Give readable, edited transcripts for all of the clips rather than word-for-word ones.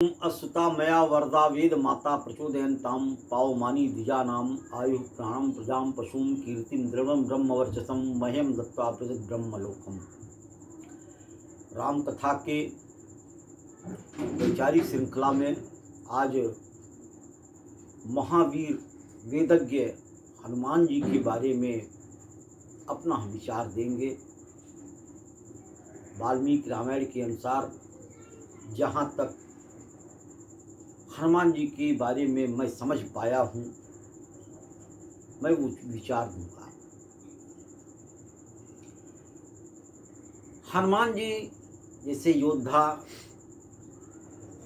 असुता मया वरदा वेद माता प्रचोदयन्तां पावमानी द्विजानाम् आयुः प्राणं प्रजां पशुं कीर्तिं द्रवं ब्रह्मवर्चसं मह्यं दत्त्वा प्रजत ब्रह्मलोकम्। राम कथा के वैचारिक श्रृंखला में आज महावीर वेदज्ञ हनुमान जी के बारे में अपना हम विचार देंगे। वाल्मीकि रामायण के अनुसार जहाँ तक हनुमान जी के बारे में मैं समझ पाया हूँ, मैं वो विचार दूंगा। हनुमान जी जैसे योद्धा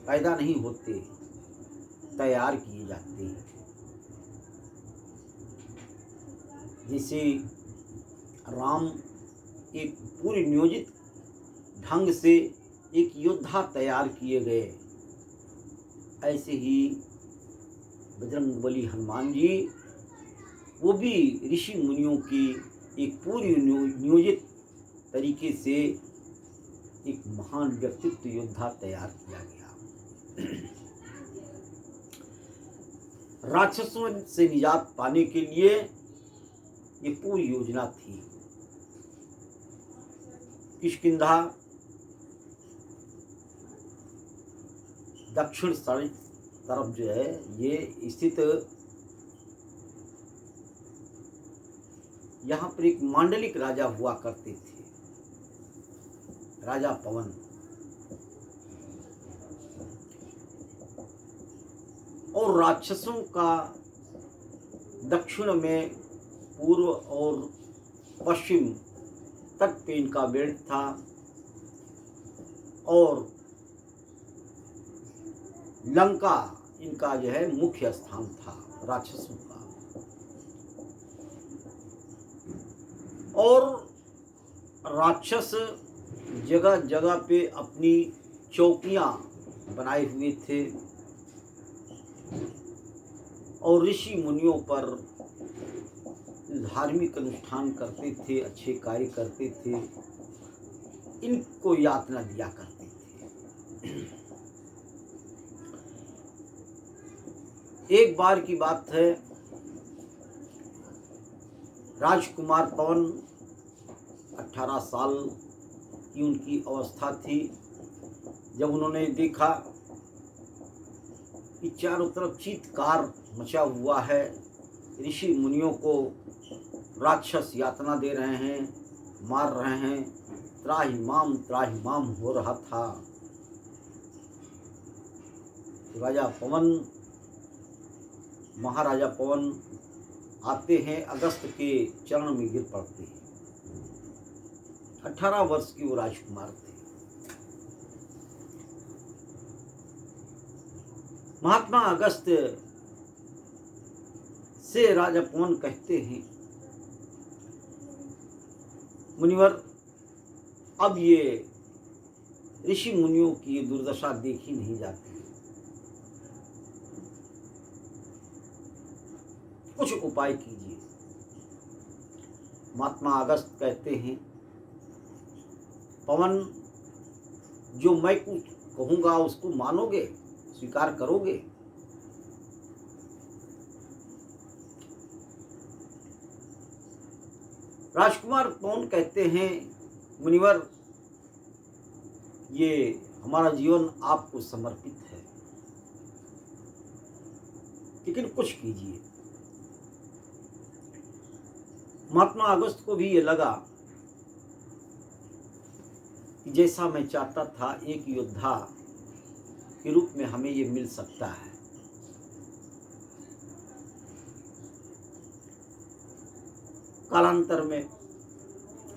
पैदा नहीं होते, तैयार किए जाते हैं। जैसे राम एक पूरी नियोजित ढंग से एक योद्धा तैयार किए गए, ऐसे ही बजरंगबली हनुमान जी वो भी ऋषि मुनियों की एक पूरी नियोजित तरीके से एक महान व्यक्तित्व योद्धा तैयार किया गया। राक्षसों से निजात पाने के लिए ये पूरी योजना थी। किष्किंधा दक्षिण तरफ जो है ये स्थित, यहाँ पर एक मांडलिक राजा हुआ करते थे, राजा पवन। और राक्षसों का दक्षिण में पूर्व और पश्चिम तट पे इनका बेल्ट था और लंका इनका जो है मुख्य स्थान था राक्षसों का। और राक्षस जगह जगह पे अपनी चौकियां बनाए हुए थे और ऋषि मुनियों पर धार्मिक अनुष्ठान करते थे, अच्छे कार्य करते थे, इनको यातना दिया करते थे। एक बार की बात है, राजकुमार पवन 18 साल की उनकी अवस्था थी जब उन्होंने देखा कि चारों तरफ चीत्कार मचा हुआ है, ऋषि मुनियों को राक्षस यातना दे रहे हैं, मार रहे हैं, त्राहिमाम हो रहा था। राजा पवन, महाराजा पवन आते हैं, अगस्त के चरण में गिर पड़ते हैं। 18 वर्ष की वो राजकुमार थे। महात्मा अगस्त से राजा पवन कहते हैं, मुनिवर अब ये ऋषि मुनियों की दुर्दशा देखी नहीं जाती, कुछ उपाय कीजिए। महात्मा अगस्त कहते हैं, पवन जो मैं कुछ कहूंगा उसको मानोगे, स्वीकार करोगे? राजकुमार पवन कहते हैं, मुनिवर ये हमारा जीवन आपको समर्पित है, लेकिन कुछ कीजिए। महात्मा अगस्त को भी ये लगा कि जैसा मैं चाहता था एक योद्धा के रूप में हमें ये मिल सकता है। कालांतर में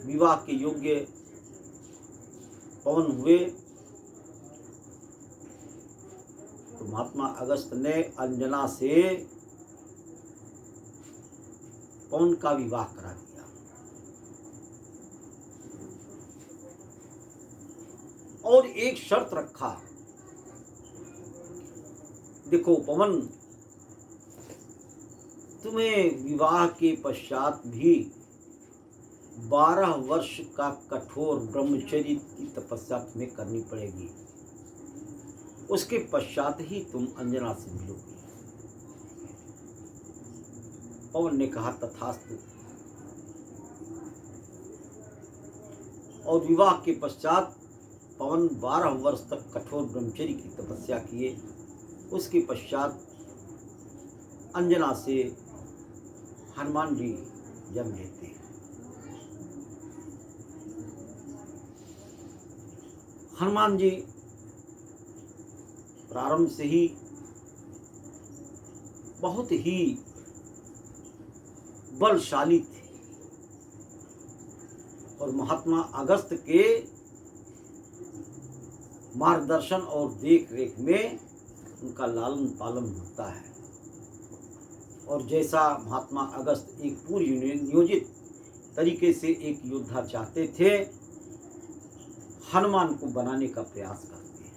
विवाह के योग्य पवन हुए तो महात्मा अगस्त ने अंजना से पवन का विवाह करा दिया। और एक शर्त रखा, देखो पवन, तुम्हें विवाह के पश्चात भी 12 वर्ष का कठोर ब्रह्मचर्य की तपस्या तुम्हें करनी पड़ेगी। उसके पश्चात ही तुम अंजना से मिलोगे। पवन ने कहा तथास्तु। और विवाह के पश्चात पवन 12 वर्ष तक कठोर ब्रह्मचर्य की तपस्या किए। उसके पश्चात अंजना से हनुमान जी जन्म लेते हैं। हनुमान जी प्रारंभ से ही बहुत ही बलशाली थे और महात्मा अगस्त के मार्गदर्शन और देख रेख में उनका लालन पालन होता है। और जैसा महात्मा अगस्त एक पूर्व नियोजित तरीके से एक योद्धा चाहते थे, हनुमान को बनाने का प्रयास करते हैं।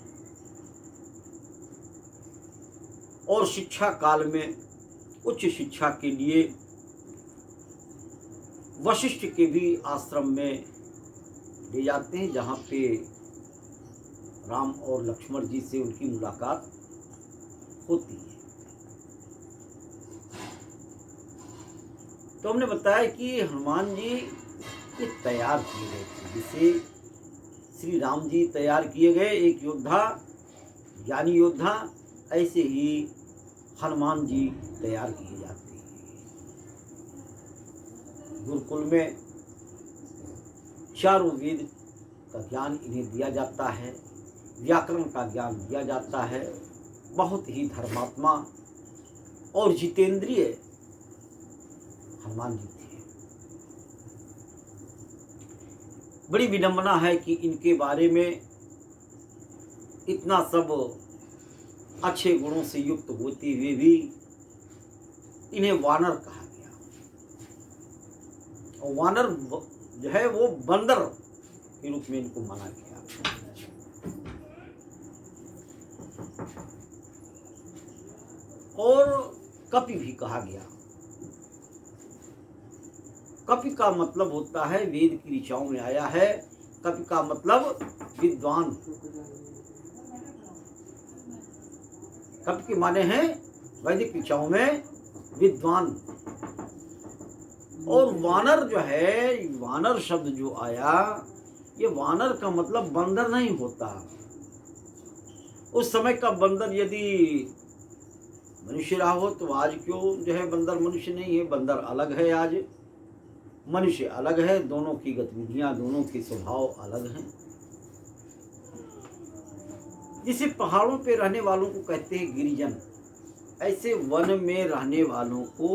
और शिक्षा काल में उच्च शिक्षा के लिए वशिष्ठ के भी आश्रम में ले जाते हैं, जहाँ पे राम और लक्ष्मण जी से उनकी मुलाकात होती है। तो हमने बताया कि हनुमान जी ये तैयार किए गए थे, जिसे श्री राम जी तैयार किए गए एक योद्धा, ज्ञानी योद्धा, ऐसे ही हनुमान जी तैयार किए जाते हैं। गुरुकुल में चारों वेद का ज्ञान इन्हें दिया जाता है, व्याकरण का ज्ञान दिया जाता है। बहुत ही धर्मात्मा और जितेंद्रिय हनुमान जी थे। बड़ी विडंबना है कि इनके बारे में इतना सब अच्छे गुणों से युक्त होते हुए भी इन्हें वानर कहा गया। और वानर जो है वो बंदर के रूप में इनको माना गया। और कपि भी कहा गया। कपि का मतलब होता है, वेद की ऋचाओं में आया है, कपि का मतलब विद्वान। कपि के माने हैं वैदिक ऋचाओं में विद्वान। और वानर जो है, वानर शब्द जो आया, ये वानर का मतलब बंदर नहीं होता। उस समय का बंदर यदि मनुष्य रहा हो तो आज क्यों जो है बंदर मनुष्य नहीं है। बंदर अलग है, आज मनुष्य अलग है। दोनों की गतिविधियां, दोनों के स्वभाव अलग हैं। जिसे पहाड़ों पे रहने वालों को कहते हैं गिरिजन, ऐसे वन में रहने वालों को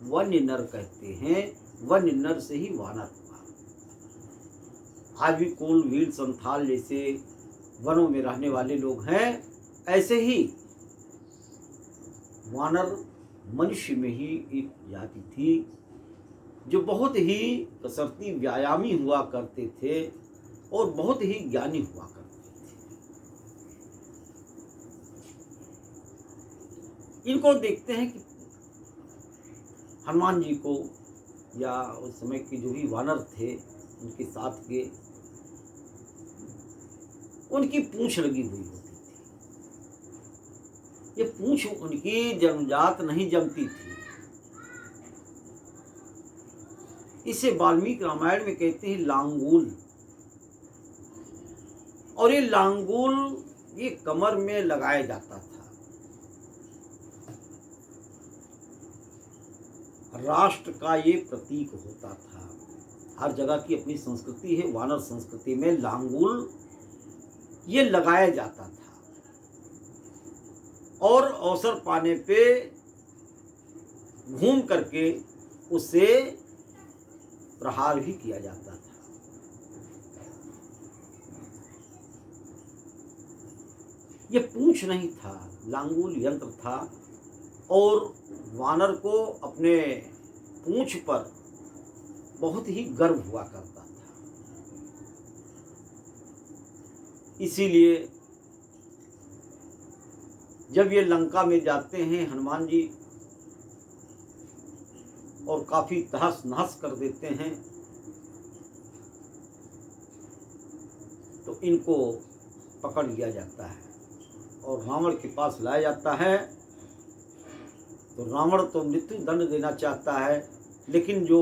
वन्य नर कहते हैं। वन्य नर से ही वानर हुआ। आज भी कोल, भील, संथाल जैसे वनों में रहने वाले लोग हैं, ऐसे ही वानर मनुष्य में ही एक जाति थी जो बहुत ही कसरती व्यायामी हुआ करते थे और बहुत ही ज्ञानी हुआ करते थे। इनको देखते हैं कि हनुमान जी को या उस समय के जो भी वानर थे उनके साथ के, उनकी पूंछ लगी हुई होती थी। ये पूंछ उनकी जन्मजात नहीं जमती थी। इसे वाल्मीकि रामायण में कहते हैं लांगूल। और ये लांगूल ये कमर में लगाया जाता था। राष्ट्र का ये प्रतीक होता था। हर जगह की अपनी संस्कृति है। वानर संस्कृति में लांगूल ये लगाया जाता था और अवसर पाने पे घूम करके उसे प्रहार भी किया जाता था। ये पूंछ नहीं था, लांगूल यंत्र था। और वानर को अपने पूंछ पर बहुत ही गर्व हुआ करता था। इसीलिए जब ये लंका में जाते हैं हनुमान जी और काफी तहस नहस कर देते हैं, तो इनको पकड़ लिया जाता है और रावण के पास लाया जाता है। तो रावण तो मृत्यु दंड देना चाहता है, लेकिन जो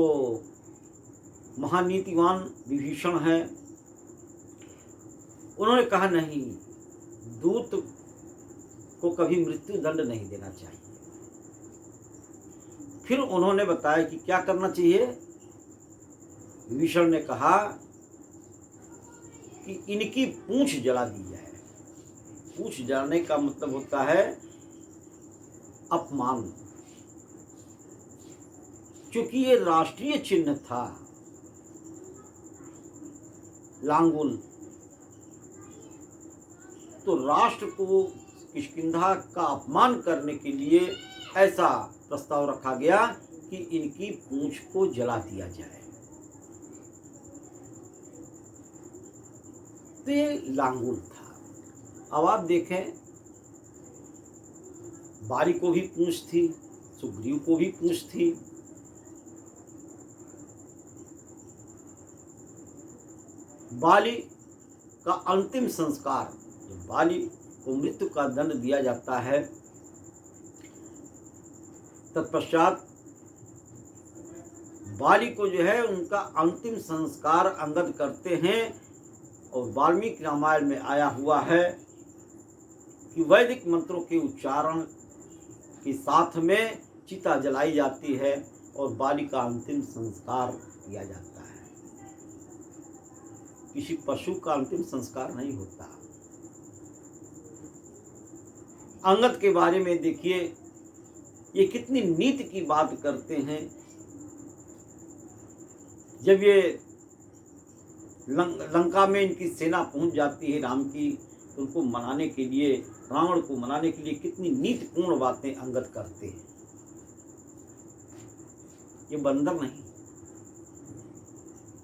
महानीतिवान विभीषण है उन्होंने कहा नहीं, दूत को कभी मृत्यु दंड नहीं देना चाहिए। फिर उन्होंने बताया कि क्या करना चाहिए। विभीषण ने कहा कि इनकी पूंछ जला दी जाए। पूंछ जलाने का मतलब होता है अपमान, क्योंकि ये राष्ट्रीय चिन्ह था लांगुल। तो राष्ट्र को किष्किंधा का अपमान करने के लिए ऐसा प्रस्ताव रखा गया कि इनकी पूंछ को जला दिया जाए। तो ये लांगुल था। अब आप देखें, बाली को भी पूंछ थी, सुग्रीव को भी पूंछ थी। बाली का अंतिम संस्कार, जब बाली को मृत्यु का दंड दिया जाता है, तत्पश्चात बाली को जो है उनका अंतिम संस्कार अंगद करते हैं। और वाल्मीकि रामायण में आया हुआ है कि वैदिक मंत्रों के उच्चारण के साथ में चिता जलाई जाती है और बाली का अंतिम संस्कार किया जाता है। किसी पशु का अंतिम संस्कार नहीं होता। अंगद के बारे में देखिए, ये कितनी नीति की बात करते हैं। जब ये लंका में इनकी सेना पहुंच जाती है राम की, तो उनको मनाने के लिए, रावण को मनाने के लिए कितनी नीतिपूर्ण बातें अंगद करते हैं। ये बंदर नहीं,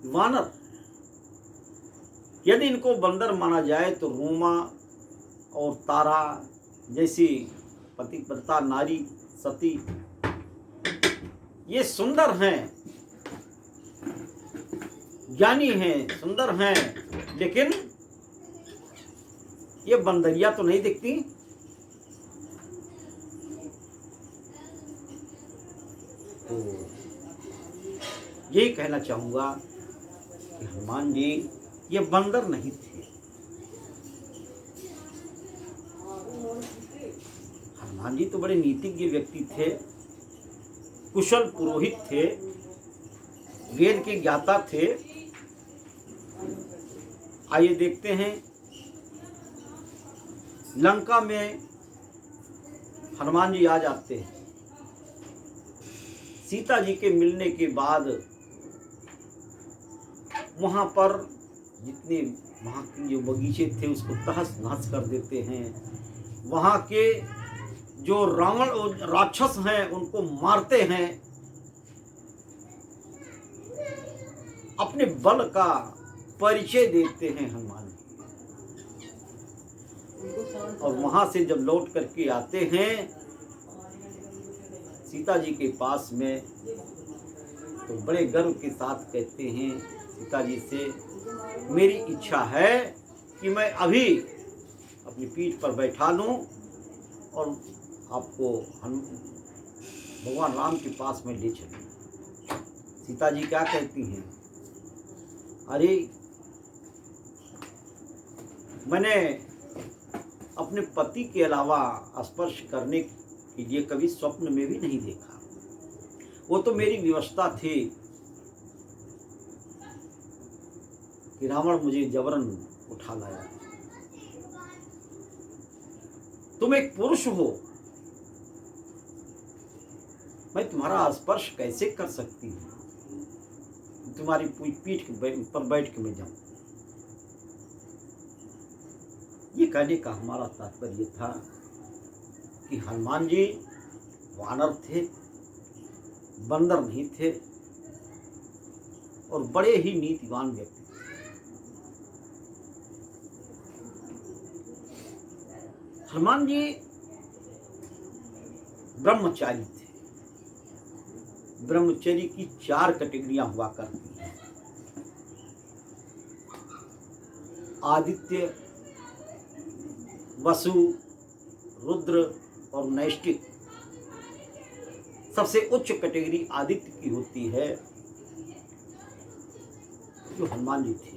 वानर। यदि इनको बंदर माना जाए तो रोमा और तारा जैसी पतिव्रता नारी सती, ये सुंदर हैं, ज्ञानी हैं, सुंदर हैं, लेकिन ये बंदरिया तो नहीं दिखती। तो यही कहना चाहूंगा कि हनुमान जी ये बंदर नहीं थे। हनुमान जी तो बड़े नीतिज्ञ व्यक्ति थे, कुशल पुरोहित थे, वेद के ज्ञाता थे। आइए देखते हैं, लंका में हनुमान जी आ जाते हैं। सीता जी के मिलने के बाद वहाँ पर जितने वहाँ के जो बगीचे थे उसको तहस नहस कर देते हैं। वहाँ के जो रावण और राक्षस हैं उनको मारते हैं। अपने बल का परिचय देते हैं हनुमान जी। और वहाँ से जब लौट करके आते हैं सीता जी के पास में, तो बड़े गर्व के साथ कहते हैं सीता जी से, मेरी इच्छा है कि मैं अभी अपनी पीठ पर बैठा लूं और आपको भगवान राम के पास में ले चलूं। सीता जी क्या कहती हैं, अरे मैंने अपने पति के अलावा स्पर्श करने के लिए कभी स्वप्न में भी नहीं देखा। वो तो मेरी व्यवस्था थी कि रावण मुझे जबरन उठा लाया। तुम एक पुरुष हो, मैं तुम्हारा स्पर्श कैसे कर सकती हूँ? तुम्हारी पीठ पर बैठ के मैं जाऊं। ये कहने का हमारा तात्पर्य था कि हनुमान जी वानर थे, बंदर नहीं थे और बड़े ही नीतिवान व्यक्ति थे। हनुमान जी ब्रह्मचारी थे। ब्रह्मचर्य की 4 कैटेगरियां हुआ करती हैं। आदित्य, वसु, रुद्र और नैष्टिक, सबसे उच्च कैटेगरी आदित्य की होती है, जो हनुमान जी थे।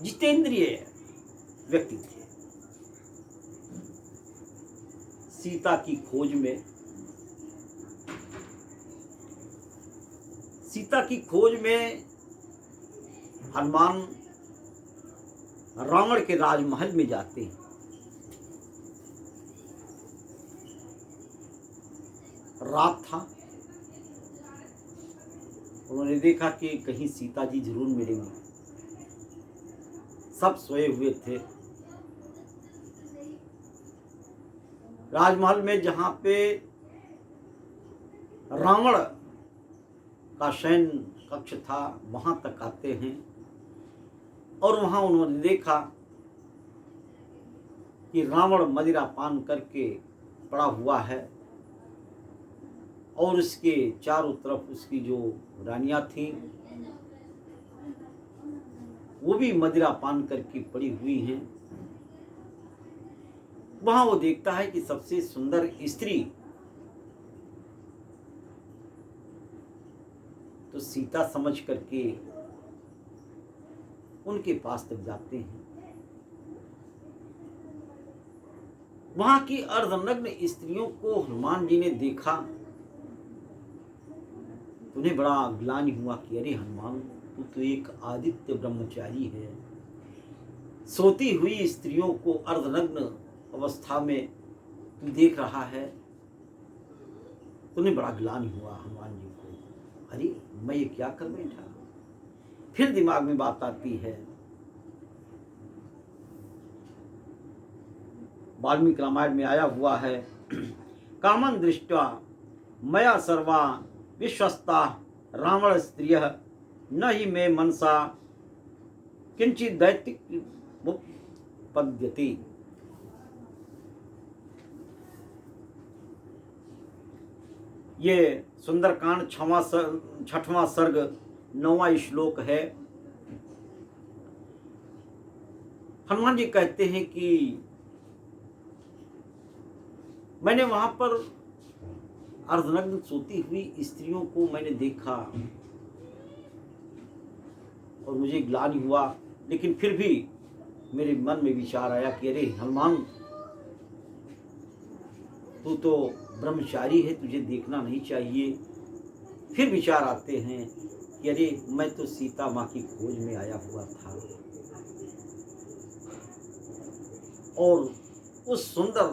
जितेंद्रिय व्यक्ति थे। सीता की खोज में, हनुमान रावण के राजमहल में जाते हैं। रात था, उन्होंने देखा कि कहीं सीता जी जरूर मिलेंगी। सब सोए हुए थे। राजमहल में जहां पे रावण का शयन कक्ष था, वहां तक आते हैं और वहां उन्होंने देखा कि रावण मदिरा पान करके पड़ा हुआ है और उसके चारों तरफ उसकी जो रानियां थीं वो भी मदिरा पान करके पड़ी हुई हैं। वहां वो देखता है कि सबसे सुंदर स्त्री तो सीता समझ करके उनके पास तक जाते हैं। वहां की अर्धनग्न स्त्रियों को हनुमान जी ने देखा, उन्हें बड़ा ग्लानि हुआ कि अरे हनुमान, तू तो एक आदित्य ब्रह्मचारी है, सोती हुई स्त्रियों को अर्धनग्न अवस्था में तू देख रहा है। उन्हें बड़ा ग्लानि हुआ हनुमान जी को, अरे मैं ये क्या कर बैठा। फिर दिमाग में बात आती है, वाल्मीकि रामायण में आया हुआ है, कामन दृष्ट्वा मया सर्वा विश्वस्ता रावण स्त्रिय न ही मे मनसा किंचित दैत्युपद्यते। ये सुंदरकांड 6वां सर्ग 9वां श्लोक है। हनुमान जी कहते हैं कि मैंने वहां पर अर्धनग्न सोती हुई स्त्रियों को मैंने देखा और मुझे ग्लानि हुआ, लेकिन फिर भी मेरे मन में विचार आया कि अरे हनुमान, तू तो ब्रह्मचारी है, तुझे देखना नहीं चाहिए। फिर विचार आते हैं कि अरे मैं तो सीता माँ की खोज में आया हुआ था और उस सुंदर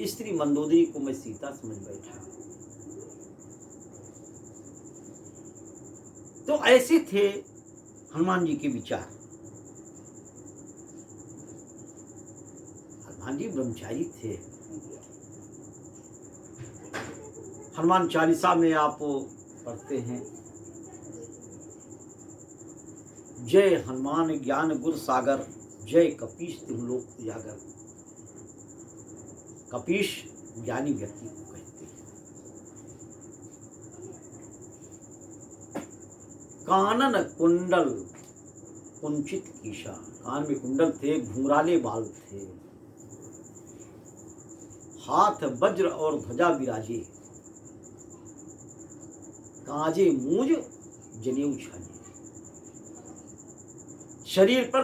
स्त्री मंदोदरी को मैं सीता समझ बैठा। तो ऐसे थे हनुमान जी के विचार। हनुमान जी ब्रह्मचारी थे। हनुमान चालीसा में आप पढ़ते हैं, जय हनुमान ज्ञान गुर सागर, जय कपीश त्रिलोक उजागर। कपीश ज्ञानी व्यक्ति को कहते हैं। कानन कुंडल कुंचित कीशा, कान में कुंडल थे, घुंघराले बाल थे, हाथ वज्र और ध्वजा विराजे, काजे मूज जनेऊ छाजे। शरीर पर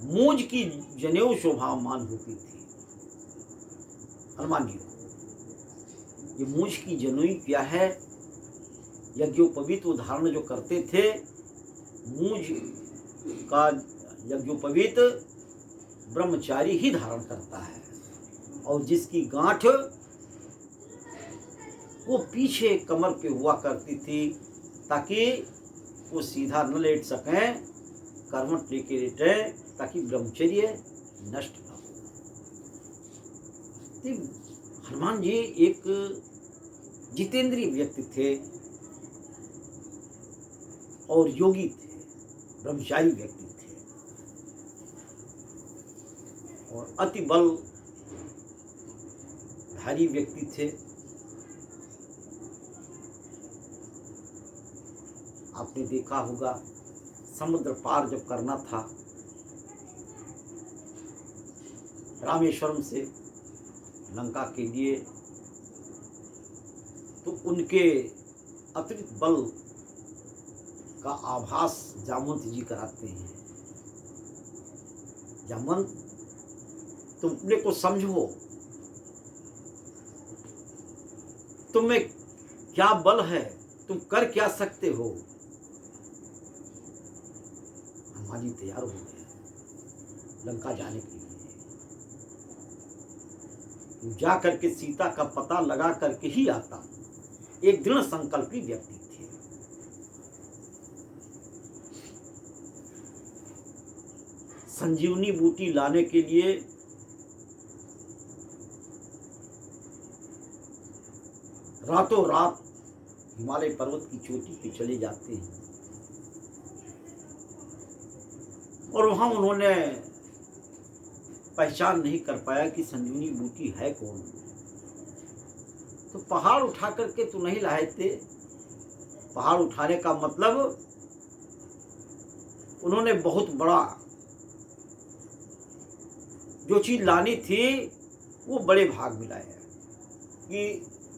मूज की जनेऊ शोभामान होती थी हनुमान जी को। ये मूज की जनेऊ क्या है? यज्ञोपवीत उदाहरण जो करते थे, मूज का यज्ञोपवीत ब्रह्मचारी ही धारण करता है और जिसकी गांठ वो पीछे कमर पे हुआ करती थी ताकि वो सीधा न लेट सकें, कर्मठ लेके लेटे ताकि ब्रह्मचर्य नष्ट न हो। हनुमान जी एक जितेंद्रिय व्यक्ति थे और योगी थे, ब्रह्मचारी व्यक्ति थे और अति बलधारी व्यक्ति थे। आपने देखा होगा समुद्र पार जब करना था रामेश्वरम से लंका के लिए, तो उनके अतिरिक्त बल का आभास जामवंत जी कराते हैं। जामवंत, तुम अपने को समझो, तुम में क्या बल है, तुम कर क्या सकते हो। हनुमान जी तैयार हो गए लंका जाने के लिए। जा करके सीता का पता लगा करके ही आता। एक दृढ़ संकल्पी व्यक्ति थे। संजीवनी बूटी लाने के लिए रातों रात हिमालय पर्वत की चोटी पे चले जाते हैं और वहां उन्होंने पहचान नहीं कर पाया कि संजीवनी बूटी है कौन। तो पहाड़ उठा करके तो नहीं लाए थे। पहाड़ उठाने का मतलब उन्होंने बहुत बड़ा जो चीज लानी थी वो बड़े भाग में लाया कि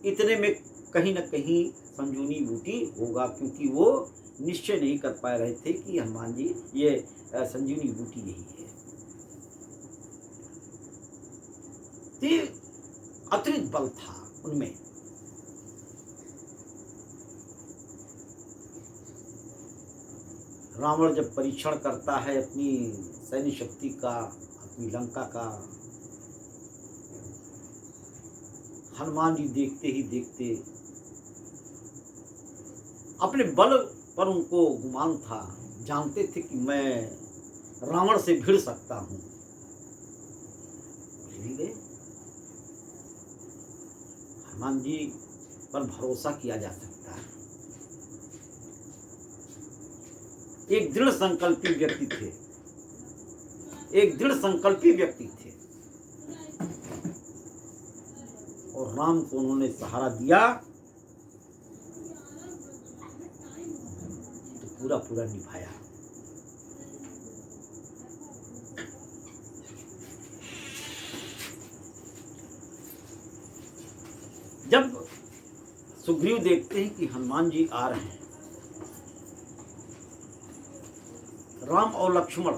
इतने में कहीं न कहीं संजीवनी बूटी होगा, क्योंकि वो निश्चय नहीं कर पा रहे थे कि हनुमान जी ये संजीवनी बूटी यही है। अतिरिक्त बल था उनमें। रावण जब परीक्षण करता है अपनी सैन्य शक्ति का, अपनी लंका का, हनुमान जी देखते ही देखते अपने बल पर उनको गुमान था, जानते थे कि मैं रावण से भिड़ सकता हूं। हनुमान जी पर भरोसा किया जा सकता है। एक दृढ़ संकल्पी व्यक्ति थे, एक दृढ़ संकल्पी व्यक्ति थे और राम को उन्होंने सहारा दिया तो पूरा पूरा निभाया। जब सुग्रीव देखते हैं कि हनुमान जी आ रहे हैं, राम और लक्ष्मण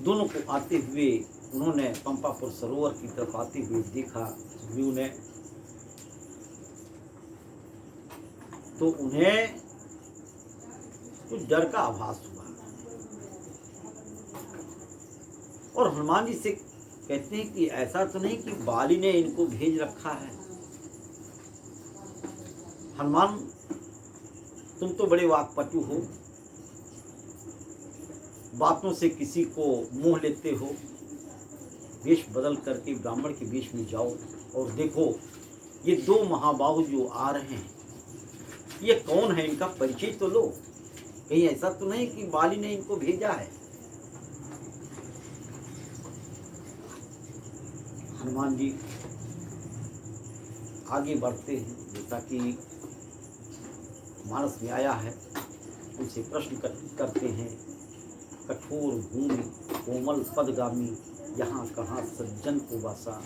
दोनों को आते हुए उन्होंने पंपापुर सरोवर की तरफ आते हुए देखा सुग्रीव ने, तो उन्हें कुछ डर का आभास हुआ और हनुमान जी से कहते हैं कि ऐसा तो नहीं कि बाली ने इनको भेज रखा है। हनुमान, तुम तो बड़े वाक्पटु हो, बातों से किसी को मोह लेते हो। वेश बदल करके ब्राह्मण के वेश में जाओ और देखो ये दो महाबाहु जो आ रहे हैं, ये कौन है, इनका परिचय तो लो। कहीं ऐसा तो नहीं कि बाली ने इनको भेजा है। हनुमान जी आगे बढ़ते हैं, जैसा कि मानस में आया है, उनसे प्रश्न करते हैं। कठोर भूमि कोमल पदगामी, यहाँ कहाँ सज्जन को बसा।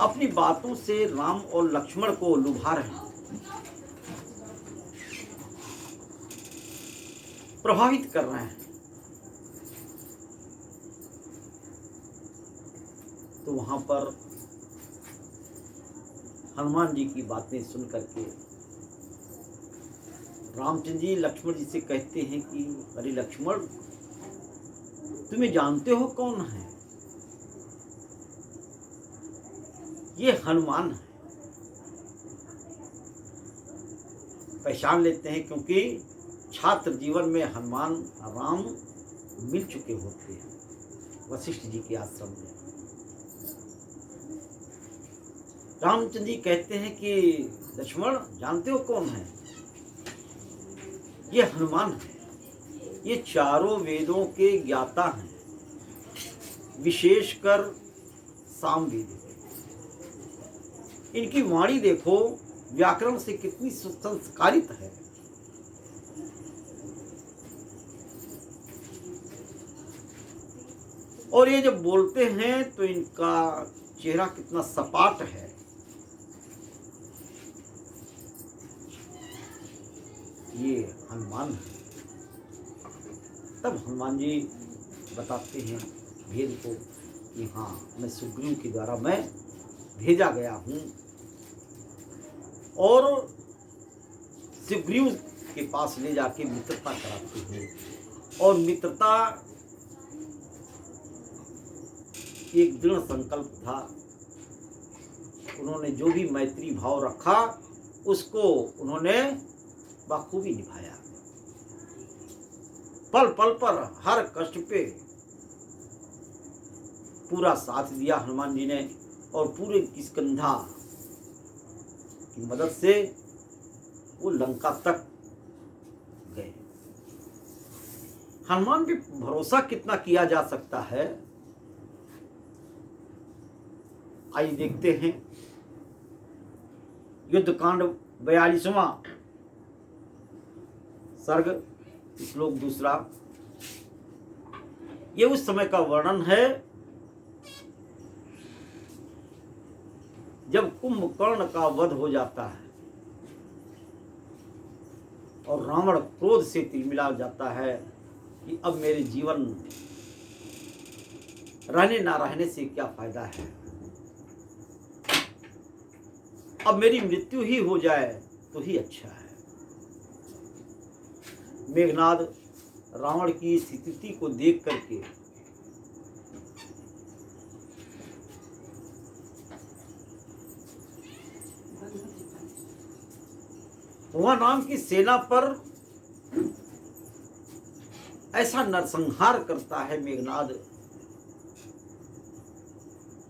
अपनी बातों से राम और लक्ष्मण को लुभा रहे हैं, प्रभावित कर रहे हैं। तो वहां पर हनुमान जी की बातें सुन करके रामचंद्र जी लक्ष्मण जी से कहते हैं कि अरे लक्ष्मण, तुम्हें जानते हो कौन है? ये हनुमान है। पहचान लेते हैं क्योंकि छात्र जीवन में हनुमान राम मिल चुके होते हैं वशिष्ठ जी के आश्रम में। रामचंद्र जी कहते हैं कि लक्ष्मण, जानते हो कौन है? ये हनुमान है। ये चारों वेदों के ज्ञाता हैं, विशेषकर सामवेद। इनकी वाणी देखो, व्याकरण से कितनी सुसंस्कारित है। और ये जब बोलते हैं तो इनका चेहरा कितना सपाट है। ये हनुमान है। तब हनुमान जी बताते हैं भेद को कि हाँ, मैं सुग्रीव के द्वारा मैं भेजा गया हूँ और सुग्रीव के पास ले जाके मित्रता कराती हूँ। और मित्रता एक दृढ़ संकल्प था। उन्होंने जो भी मैत्री भाव रखा उसको उन्होंने बखूबी निभाया। पल पल पर हर कष्ट पे पूरा साथ दिया हनुमान जी ने और पूरे किष्किंधा की मदद से वो लंका तक गए। हनुमान पे भरोसा कितना किया जा सकता है, आइए देखते हैं। युद्धकांड 42वां सर्ग, श्लोक 2। ये उस समय का वर्णन है जब कुंभकर्ण का वध हो जाता है और रावण क्रोध से तिलमिला जाता है कि अब मेरे जीवन रहने ना रहने से क्या फायदा है, अब मेरी मृत्यु ही हो जाए तो ही अच्छा है। मेघनाद रावण की स्थिति को देख करके वह नाम की सेना पर ऐसा नरसंहार करता है मेघनाद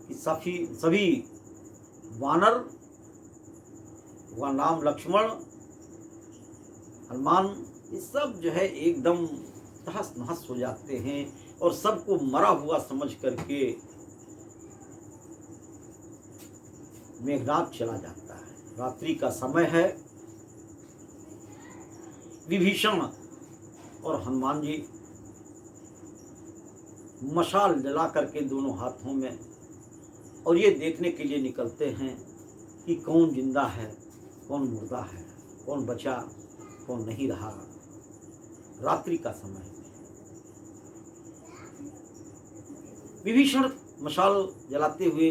कि सभी वानर, वह नाम लक्ष्मण, हनुमान, ये सब जो है एकदम तहस नहस हो जाते हैं और सबको मरा हुआ समझ करके मेघनाद चला जाता है। रात्रि का समय है। विभीषण और हनुमान जी मशाल जला करके दोनों हाथों में और ये देखने के लिए निकलते हैं कि कौन जिंदा है, कौन मुर्दा है, कौन बचा, कौन नहीं रहा। रात्रि का समय। विभीषण मशाल जलाते हुए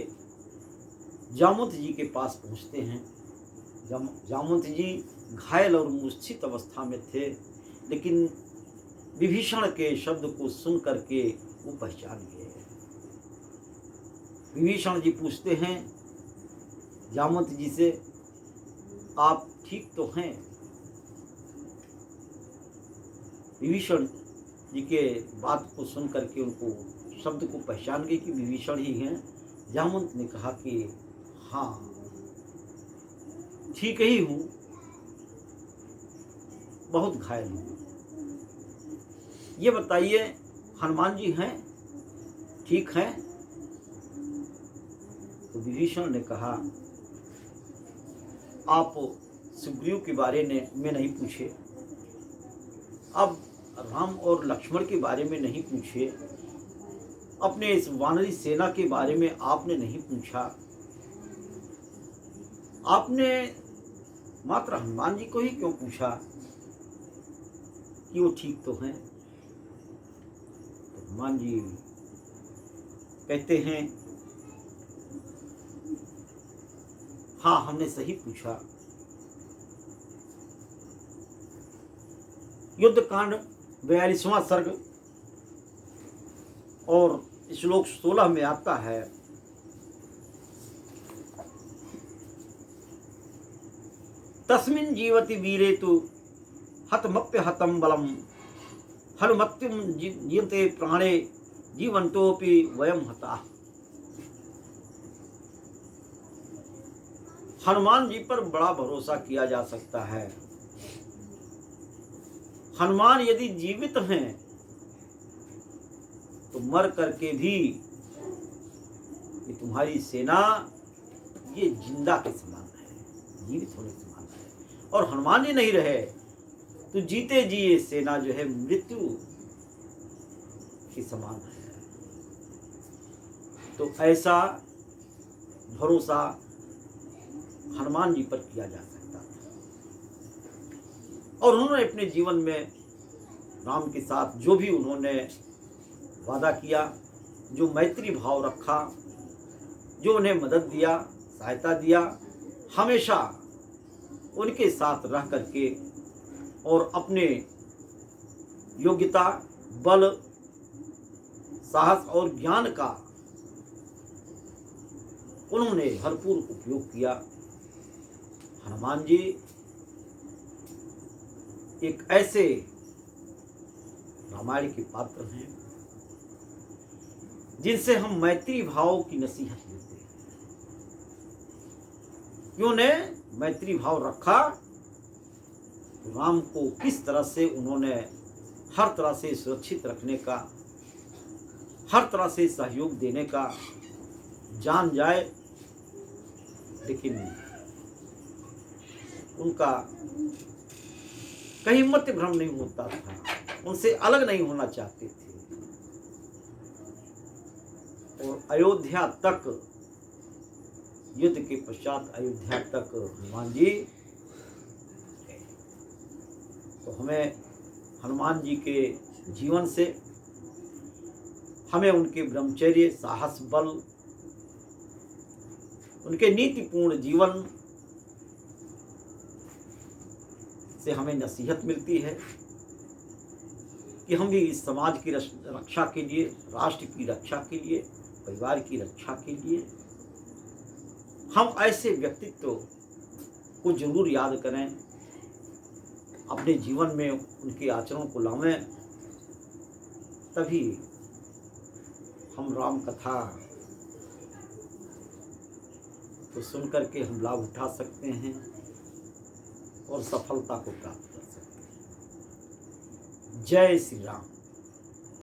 जामवंत जी के पास पहुंचते हैं। जामवंत जी घायल और मूर्छित अवस्था में थे, लेकिन विभीषण के शब्द को सुन करके वो पहचान गए। विभीषण जी पूछते हैं जामवंत जी से, आप ठीक तो हैं? विभीषण जी के बात को सुन करके उनको शब्द को पहचान गए कि विभीषण ही हैं। जामवंत ने कहा कि हाँ, ठीक ही हूँ, बहुत घायल हूँ। ये बताइए हनुमान जी हैं, ठीक हैं? तो विभीषण ने कहा, आप सुग्रीव के बारे में नहीं पूछे, अब राम और लक्ष्मण के बारे में नहीं पूछे, अपने इस वानरी सेना के बारे में आपने नहीं पूछा, आपने मात्र हनुमान जी को ही क्यों पूछा कि वो ठीक तो हैं? तो हनुमान जी कहते हैं, हाँ, हमने सही पूछा। युद्धकांड 42वां सर्ग और श्लोक 16 में आता है, तस्मिन् जीवति वीरे तु हतमप्य हतम बलम हनुमत्यम जीवते प्राणे जीवंतोपि वयम हता। हनुमान जी पर बड़ा भरोसा किया जा सकता है। हनुमान यदि जीवित हैं तो मर करके भी ये तुम्हारी सेना ये जिंदा के समान है, जीवित होने के समान है। और हनुमान जी नहीं रहे तो जीते जी ये सेना जो है मृत्यु के समान है। तो ऐसा भरोसा हनुमान जी पर किया जा सकता था। और उन्होंने अपने जीवन में राम के साथ जो भी उन्होंने वादा किया, जो मैत्री भाव रखा, जो उन्हें मदद दिया, सहायता दिया, हमेशा उनके साथ रह करके और अपने योग्यता, बल, साहस और ज्ञान का उन्होंने भरपूर उपयोग किया। हनुमान जी एक ऐसे रामायण के पात्र हैं जिनसे हम मैत्री भाव की नसीहत लेते हैं। क्यों ने मैत्री भाव रखा? राम को किस तरह से उन्होंने हर तरह से सुरक्षित रखने का, हर तरह से सहयोग देने का जान जाए, लेकिन उनका कहीं मत भ्रम नहीं होता था, उनसे अलग नहीं होना चाहते थे। और अयोध्या तक, युद्ध के पश्चात अयोध्या तक हनुमान जी, तो हमें हनुमान जी के जीवन से हमें उनके ब्रह्मचर्य, साहस, बल, उनके नीतिपूर्ण जीवन से हमें नसीहत मिलती है कि हम भी इस समाज की रक्षा के लिए, राष्ट्र की रक्षा के लिए, परिवार की रक्षा के लिए हम ऐसे व्यक्तित्व को जरूर याद करें, अपने जीवन में उनके आचरणों को लावें, तभी हम राम कथा को सुन करके हम लाभ उठा सकते हैं और सफलता को प्राप्त कर सकते हैं। जय श्री राम।